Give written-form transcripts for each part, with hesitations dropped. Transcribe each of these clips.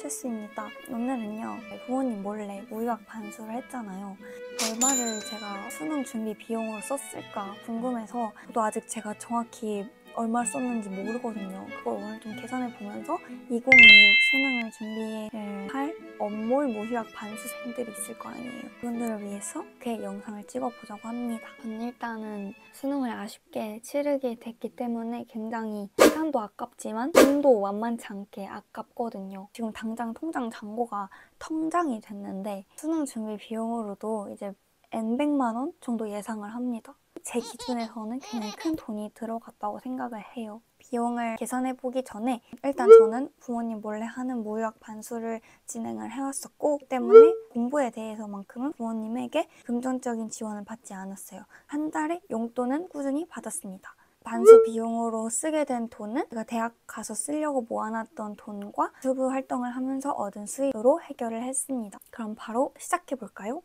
됐습니다. 오늘은요, 부모님 몰래 무유학 반수를 했잖아요. 얼마를 제가 수능 준비 비용으로 썼을까 궁금해서 저도 아직 제가 정확히 얼마를 썼는지 모르거든요. 그걸 오늘 좀 계산해보면서 2026 수능을 준비할 엄몰 무휴학 반수생들이 있을 거 아니에요. 그분들을 위해서 그 영상을 찍어보자고 합니다. 저는 일단은 수능을 아쉽게 치르게 됐기 때문에 굉장히 시간도 아깝지만 돈도 만만치 않게 아깝거든요. 지금 당장 통장 잔고가 텅장이 됐는데 수능 준비 비용으로도 이제 N백만 원 정도 예상을 합니다. 제 기준에서는 굉장히 큰 돈이 들어갔다고 생각을 해요. 비용을 계산해보기 전에 일단 저는 부모님 몰래 하는 무유학 반수를 진행을 해왔었고 때문에 공부에 대해서만큼은 부모님에게 금전적인 지원을 받지 않았어요. 한 달에 용돈은 꾸준히 받았습니다. 반수 비용으로 쓰게 된 돈은 제가 대학 가서 쓰려고 모아놨던 돈과 유튜브 활동을 하면서 얻은 수익으로 해결을 했습니다. 그럼 바로 시작해볼까요?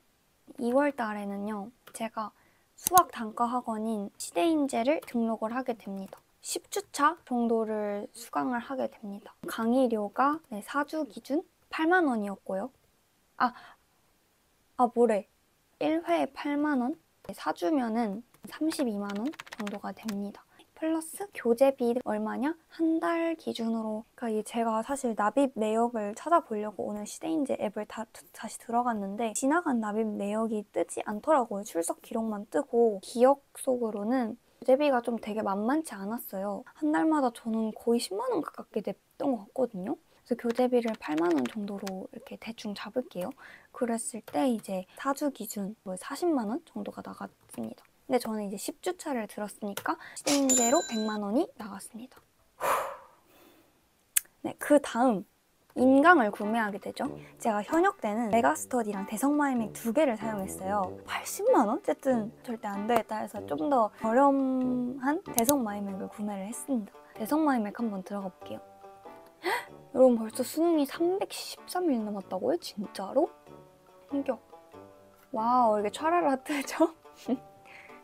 2월 달에는요, 제가 수학 단과 학원인 시대인재를 등록을 하게 됩니다. 10주차 정도를 수강을 하게 됩니다. 강의료가 4주 기준 8만 원이었고요. 뭐래. 1회에 8만 원? 4주면은 32만 원 정도가 됩니다. 플러스 교재비 얼마냐? 한 달 기준으로. 그러니까 제가 사실 납입 내역을 찾아보려고 오늘 시대인재 앱을 다시 들어갔는데 지나간 납입 내역이 뜨지 않더라고요. 출석 기록만 뜨고 기억 속으로는 교재비가 좀 되게 만만치 않았어요. 한 달마다 저는 거의 10만 원 가깝게 냈던 것 같거든요. 그래서 교재비를 8만 원 정도로 이렇게 대충 잡을게요. 그랬을 때 이제 4주 기준 40만 원 정도가 나갔습니다. 근데 저는 이제 10주차를 들었으니까 시대인재로 100만 원이 나갔습니다. 네, 그 다음 인강을 구매하게 되죠. 제가 현역 때는 메가스터디랑 대성마이맥 2개를 사용했어요. 80만 원? 어쨌든 절대 안 되겠다 해서 좀 더 저렴한 대성마이맥을 구매를 했습니다. 대성마이맥 한번 들어가 볼게요. 여러분 벌써 수능이 313일 남았다고요? 진짜로? 충격. 와우, 이게 촤라라 뜨죠?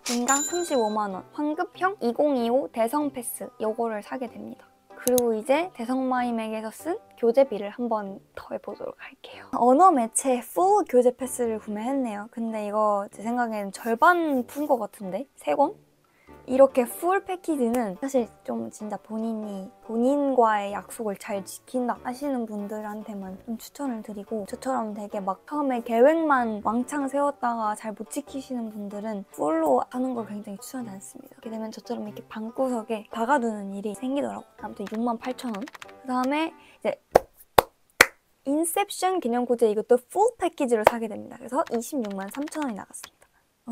인강 35만 원, 황급형 2025 대성 패스 요거를 사게 됩니다. 그리고 이제 대성마이맥에서 쓴 교재비를 한번 더 해보도록 할게요. 언어 매체 풀 교재 패스를 구매했네요. 근데 이거 제 생각에는 절반 푼 것 같은데? 3권? 이렇게 풀 패키지는 사실 좀 진짜 본인과의 약속을 잘 지킨다 하시는 분들한테만 좀 추천을 드리고 저처럼 되게 막 처음에 계획만 왕창 세웠다가 잘 못 지키시는 분들은 풀로 하는 걸 굉장히 추천하지 않습니다. 그렇게 되면 저처럼 이렇게 방구석에 박아두는 일이 생기더라고요. 아무튼 68,000원. 그 다음에 이제 인셉션 기념고제 이것도 풀 패키지로 사게 됩니다. 그래서 26만 3,000원이 나갔습니다.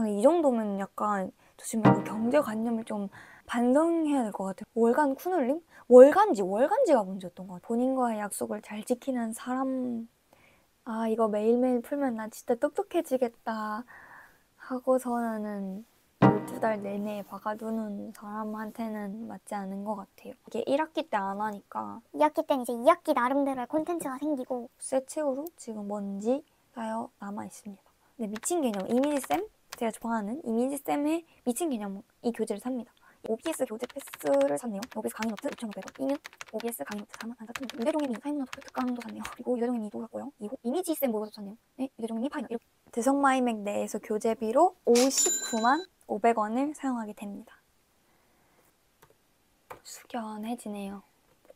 이 정도면 약간 저 지금 약간 경제관념을 좀 반성해야 될 것 같아요. 월간 쿠놀림? 월간지가 문제였던 것 같아요. 본인과의 약속을 잘 지키는 사람 이거 매일매일 풀면 나 진짜 똑똑해지겠다 하고서는 12달 내내 박아두는 사람한테는 맞지 않은 것 같아요. 이게 1학기 때 안 하니까 2학기 때는 이제 2학기 나름대로의 콘텐츠가 생기고 새 책으로 지금 뭔지 쌓여 남아있습니다. 근데 미친 개념 이미지쌤? 제가 좋아하는 이미지쌤의 미친 개념 이 교재를 삽니다. OBS 교재 패스를 샀네요. OBS 강의 노트 6,500원. 2년 OBS 강의 노트 44,000원. 유대종의 사회문화 특강도 샀네요. 그리고 유대종의 미도 샀고요. 이거 이미지쌤 모의고사 샀네요. 네, 유대종의 미 파이널. 대성마이맥 내에서 교재비로 59만 500원을 사용하게 됩니다. 숙연해지네요.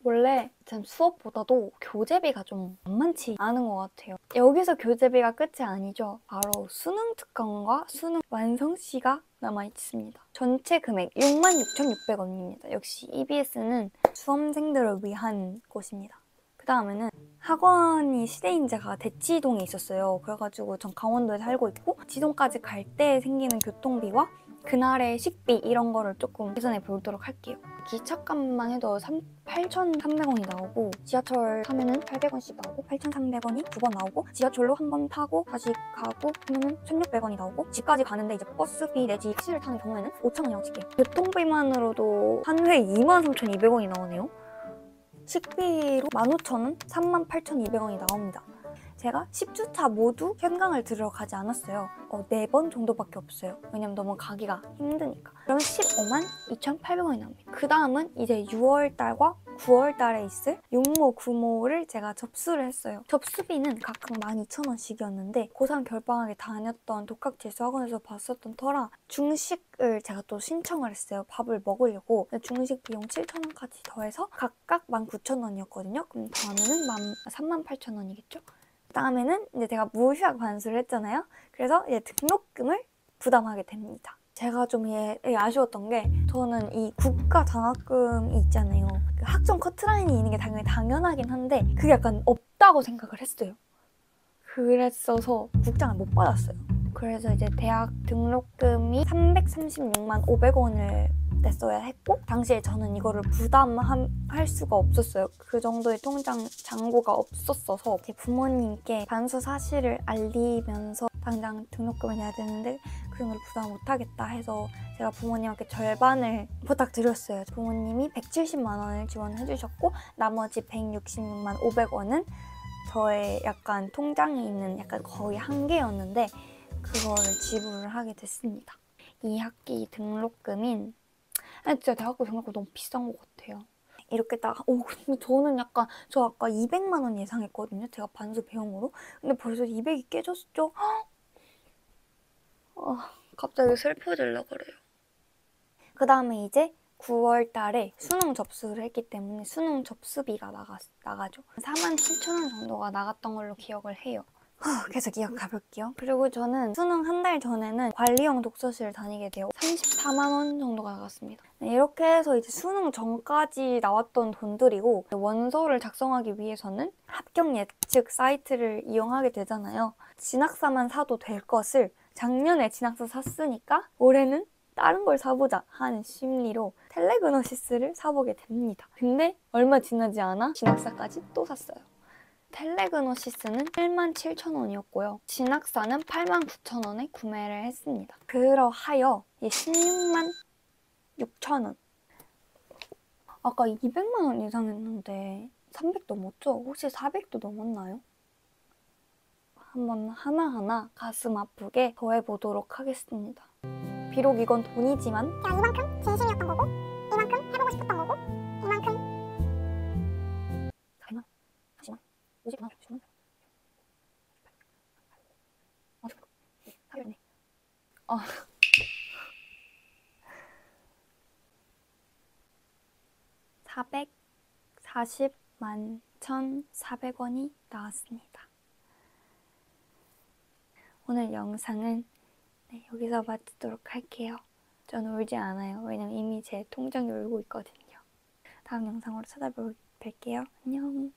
원래 참 수업보다도 교재비가 좀 만만치 않은 것 같아요. 여기서 교재비가 끝이 아니죠. 바로 수능 특강과 수능 완성시가 남아있습니다. 전체 금액 66,600원입니다. 역시 EBS는 수험생들을 위한 곳입니다. 그 다음에는 학원이 시대인재가 대치동에 있었어요. 그래가지고 전 강원도에 살고 있고 지동까지 갈 때 생기는 교통비와 그날의 식비 이런 거를 조금 계산해 보도록 할게요. 기차값만 해도 8,300원이 나오고 지하철 타면은 800원씩 나오고 8,300원이 2번 나오고 지하철로 한 번 타고 다시 가고 하면은 1,600원이 나오고 집까지 가는데 이제 버스비 내지 택시를 타는 경우에는 5,000원이라고 칠게요. 교통비만으로도 한 회 23,200원이 나오네요. 식비로 15,000원, 38,200원이 나옵니다. 제가 10주차 모두 현강을 들어가지 않았어요. 4번 정도밖에 없어요. 왜냐면 너무 가기가 힘드니까. 그러면 15만 2,800원이 나옵니다. 그 다음은 이제 6월달과 9월 달에 있을 육모, 구모를 제가 접수를 했어요. 접수비는 각각 12,000원씩이었는데 고3 겨울방학에 다녔던 독학재수학원에서 봤었던 터라 중식을 제가 또 신청을 했어요. 밥을 먹으려고. 중식 비용 7,000원까지 더해서 각각 19,000원이었거든요. 그럼 더하면은 38,000원이겠죠? 그다음에는 이제 제가 무휴학 반수를 했잖아요. 그래서 이제 등록금을 부담하게 됩니다. 제가 좀 아쉬웠던 게 저는 이 국가 장학금이 있잖아요. 그 학점 커트라인이 있는 게 당연하긴 한데 그게 약간 없다고 생각을 했어요. 그랬어서 국장을 못 받았어요. 그래서 이제 대학 등록금이 336만 500원을 냈어야 했고 당시에 저는 이거를 부담할 수가 없었어요. 그 정도의 통장 잔고가 없었어서 제 부모님께 반수 사실을 알리면서 당장 등록금을 내야 되는데 그 정도를 부담 못하겠다 해서 제가 부모님한테 절반을 부탁드렸어요. 부모님이 170만 원을 지원해 주셨고 나머지 166만 500원은 저의 약간 통장에 있는 약간 거의 한 개였는데 그거를 지불을 하게 됐습니다. 이 학기 등록금인 진짜 대학교 등록금 너무 비싼 것 같아요. 이렇게 딱 근데 저는 약간 저 아까 200만 원 예상했거든요. 제가 반수 비용으로. 근데 벌써 200이 깨졌죠? 갑자기 슬퍼지려 그래요. 그 다음에 이제 9월 달에 수능 접수를 했기 때문에 수능 접수비가 나가죠. 47,000원 정도가 나갔던 걸로 기억을 해요. 계속 기억해볼게요. 그리고 저는 수능 한 달 전에는 관리형 독서실을 다니게 돼요. 34만 원 정도가 나갔습니다. 네, 이렇게 해서 이제 수능 전까지 나왔던 돈들이고 원서를 작성하기 위해서는 합격 예측 사이트를 이용하게 되잖아요. 진학사만 사도 될 것을 작년에 진학사 샀으니까 올해는 다른 걸 사보자 하는 심리로 텔레그노시스를 사보게 됩니다. 근데 얼마 지나지 않아 진학사까지 또 샀어요. 텔레그노시스는 87,000원이었고요. 진학사는 89,000원에 구매를 했습니다. 그러하여 16만 6천원. 아까 200만 원 예상했는데 300 넘었죠? 혹시 400도 넘었나요? 한번 하나하나 가슴 아프게 더해보도록 하겠습니다. 비록 이건 돈이지만 제가 이만큼 진심이었던 거고 이만큼 해보고 싶었던 거고 이만큼 4만 40만 50만 60만 사겠네. 440만 1,400원이 나왔습니다. 오늘 영상은 여기서 마치도록 할게요. 저는 울지 않아요. 왜냐면 이미 제 통장이 울고 있거든요. 다음 영상으로 찾아뵐게요. 안녕.